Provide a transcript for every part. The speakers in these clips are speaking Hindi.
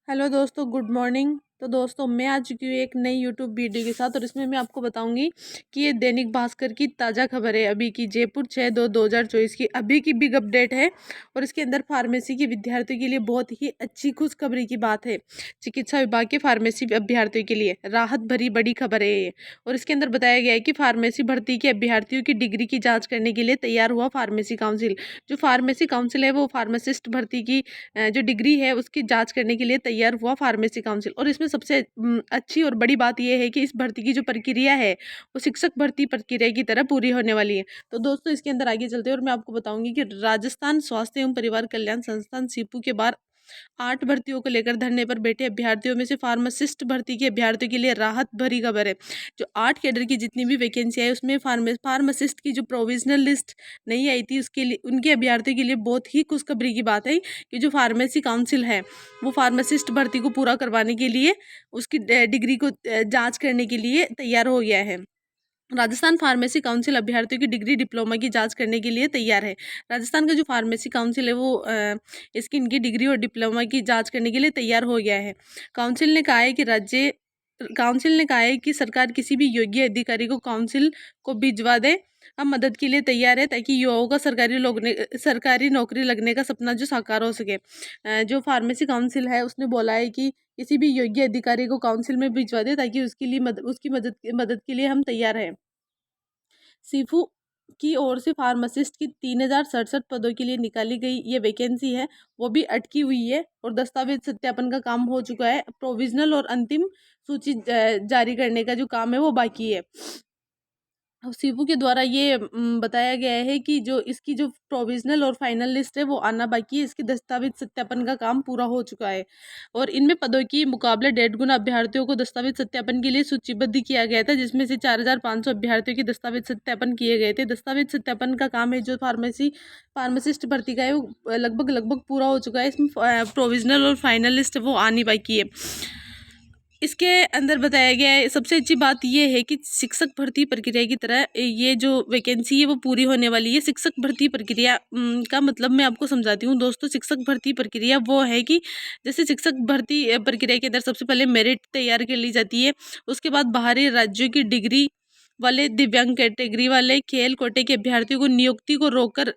हेलो दोस्तों, गुड मॉर्निंग। तो दोस्तों मैं आ चुकी हूँ एक नई यूट्यूब वीडियो के साथ और इसमें मैं आपको बताऊंगी कि ये दैनिक भास्कर की ताज़ा खबर है अभी की, जयपुर 6/2/2024 की अभी की बिग अपडेट है। और इसके अंदर फार्मेसी के विद्यार्थियों के लिए बहुत ही अच्छी खुशखबरी की बात है। चिकित्सा विभाग के फार्मेसी अभ्यर्थियों के लिए राहत भरी बड़ी खबर है ये। और इसके अंदर बताया गया है कि फार्मेसी भर्ती के अभ्यर्थियों की डिग्री की जाँच करने के लिए तैयार हुआ फार्मेसी काउंसिल। जो फार्मेसी काउंसिल है वो फार्मासिस्ट भर्ती की जो डिग्री है उसकी जांच करने के लिए तैयार हुआ फार्मेसी काउंसिल। और इसमें सबसे अच्छी और बड़ी बात यह है कि इस भर्ती की जो प्रक्रिया है वो शिक्षक भर्ती प्रक्रिया की तरह पूरी होने वाली है। तो दोस्तों इसके अंदर आगे चलते हैं और मैं आपको बताऊंगी कि राजस्थान स्वास्थ्य एवं परिवार कल्याण संस्थान सीपू के बाहर 8 भर्तियों को लेकर धरने पर बैठे अभ्यर्थियों में से फार्मासिस्ट भर्ती के अभ्यर्थियों के लिए राहत भरी खबर है। जो 8 कैडर की जितनी भी वैकेंसी है उसमें फार्मासिस्ट की जो प्रोविजनल लिस्ट नहीं आई थी उसके लिए उनके अभ्यर्थियों के लिए बहुत ही खुशखबरी की बात है कि जो फार्मेसी काउंसिल है वो फार्मासिस्ट भर्ती को पूरा करवाने के लिए उसकी डिग्री को जांच करने के लिए तैयार हो गया है। राजस्थान फार्मेसी काउंसिल अभ्यर्थियों की डिग्री डिप्लोमा की जांच करने के लिए तैयार है। राजस्थान का जो फार्मेसी काउंसिल है वो इसकी इनकी डिग्री और डिप्लोमा की जांच करने के लिए तैयार हो गया है। काउंसिल ने कहा है कि सरकार किसी भी योग्य अधिकारी को काउंसिल को भिजवा दे। हम मदद के लिए तैयार है ताकि युवाओं का सरकारी नौकरी लगने का सपना जो साकार हो सके। जो फार्मेसी काउंसिल है उसने बोला है कि किसी भी योग्य अधिकारी को काउंसिल में भिजवा दे ताकि उसकी मदद के लिए हम तैयार हैं। सीफू की ओर से फार्मासिस्ट की 3067 पदों के लिए निकाली गई ये वैकेंसी है वो भी अटकी हुई है और दस्तावेज सत्यापन का काम हो चुका है। प्रोविजनल और अंतिम सूची जारी करने का जो काम है वो बाकी है। सीपू के द्वारा ये बताया गया है कि जो इसकी जो प्रोविजनल और फाइनल लिस्ट है वो आना बाकी है। इसकी दस्तावेज सत्यापन का काम पूरा हो चुका है और इनमें पदों की मुकाबले 1.5 गुना अभ्यर्थियों को दस्तावेज सत्यापन के लिए सूचीबद्ध किया गया था, जिसमें से 4500 अभ्यर्थियों के दस्तावेज सत्यापन किए गए थे। दस्तावेज सत्यापन का काम है जो फार्मासिस्ट भर्ती का है वो लगभग पूरा हो चुका है। इसमें प्रोविजनल और फाइनल लिस्ट वो आनी बाकी है। इसके अंदर बताया गया है सबसे अच्छी बात यह है कि शिक्षक भर्ती प्रक्रिया की तरह ये जो वैकेंसी है वो पूरी होने वाली है। शिक्षक भर्ती प्रक्रिया का मतलब मैं आपको समझाती हूँ दोस्तों। शिक्षक भर्ती प्रक्रिया वो है कि जैसे शिक्षक भर्ती प्रक्रिया के अंदर सबसे पहले मेरिट तैयार कर ली जाती है। उसके बाद बाहरी राज्यों की डिग्री वाले, दिव्यांग कैटेगरी वाले, खेल कोटे के अभ्यर्थियों को नियुक्ति को रोककर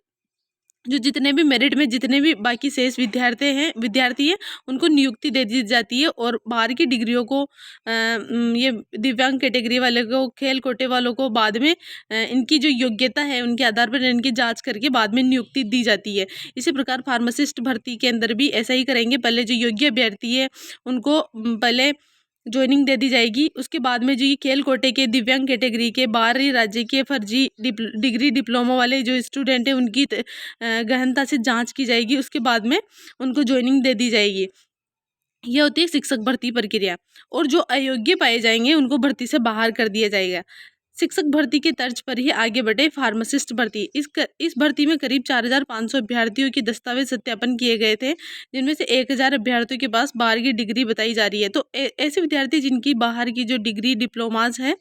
जो जितने भी मेरिट में जितने भी बाकी शेष विद्यार्थी हैं उनको नियुक्ति दे दी जाती है। और बाहर की डिग्रियों को ये दिव्यांग कैटेगरी वाले को, खेल कोटे वालों को बाद में इनकी जो योग्यता है उनके आधार पर इनकी जांच करके बाद में नियुक्ति दी जाती है। इसी प्रकार फार्मासिस्ट भर्ती के अंदर भी ऐसा ही करेंगे। पहले जो योग्य अभ्यर्थी है उनको पहले ज्वाइनिंग दे दी जाएगी। उसके बाद में जो ये खेल कोटे के, दिव्यांग कैटेगरी के, बाहरी राज्य के फर्जी डिग्री डिप्लोमा वाले जो स्टूडेंट हैं उनकी गहनता से जांच की जाएगी। उसके बाद में उनको ज्वाइनिंग दे दी जाएगी। यह होती है शिक्षक भर्ती प्रक्रिया। और जो अयोग्य पाए जाएंगे उनको भर्ती से बाहर कर दिया जाएगा। शिक्षक भर्ती के तर्ज पर ही आगे बढ़े फार्मासिस्ट भर्ती। इस भर्ती में करीब 4500 अभ्यर्थियों के दस्तावेज सत्यापन किए गए थे, जिनमें से 1000 अभ्यर्थियों के पास बाहर की डिग्री बताई जा रही है। तो ऐसे विद्यार्थी जिनकी बाहर की जो डिग्री डिप्लोमाज हैं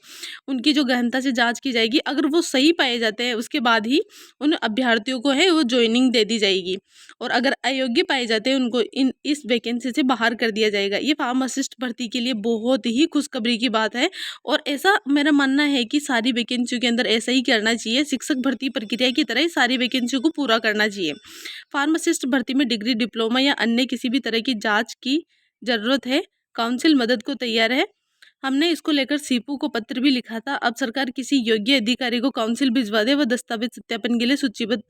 उनकी जो गहनता से जांच की जाएगी। अगर वो सही पाए जाते हैं उसके बाद ही उन अभ्यर्थियों को है वो ज्वाइनिंग दे दी जाएगी। और अगर अयोग्य पाए जाते हैं उनको इस वैकेंसी से बाहर कर दिया जाएगा। ये फार्मासिस्ट भर्ती के लिए बहुत ही खुशखबरी की बात है और ऐसा मेरा मानना है कि सारी वैकेंसियों के अंदर ऐसा ही करना चाहिए। शिक्षक भर्ती प्रक्रिया की तरह ही सारी वैकेंसियों को पूरा करना चाहिए। फार्मासिस्ट भर्ती में डिग्री, डिप्लोमा या अन्य किसी भी तरह की जांच की जरूरत है। काउंसिल मदद को तैयार है। हमने इसको लेकर सीपू को पत्र भी लिखा था। अब सरकार किसी योग्य अधिकारी को काउंसिल भिजवा दे। वह दस्तावेज सत्यापन के लिए सूचीबद्ध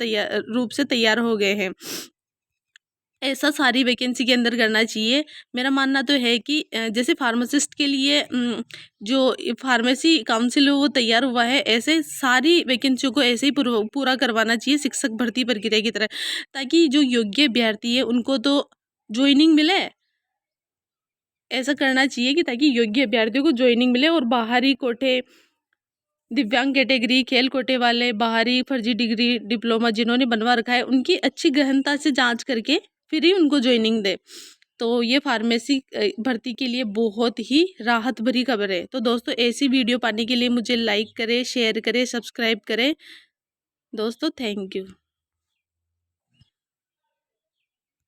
रूप से तैयार हो गए हैं। ऐसा सारी वैकेंसी के अंदर करना चाहिए। मेरा मानना तो है कि जैसे फार्मासिस्ट के लिए जो फार्मेसी काउंसिल है वो तैयार हुआ है, ऐसे सारी वैकेंसियों को ऐसे ही पूरा करवाना चाहिए शिक्षक भर्ती प्रक्रिया की तरह, ताकि जो योग्य अभ्यर्थी है उनको तो ज्वाइनिंग मिले। ऐसा करना चाहिए कि ताकि योग्य अभ्यर्थियों को ज्वाइनिंग मिले और बाहरी कोटे, दिव्यांग कैटेगरी, खेल कोटे वाले, बाहरी फर्जी डिग्री डिप्लोमा जिन्होंने बनवा रखा है उनकी अच्छी गहनता से जांच करके फिर ही उनको ज्वाइनिंग दे। तो ये फार्मेसी भर्ती के लिए बहुत ही राहत भरी खबर है। तो दोस्तों ऐसी वीडियो पाने के लिए मुझे लाइक करें, शेयर करें, सब्सक्राइब करें। दोस्तों थैंक यू।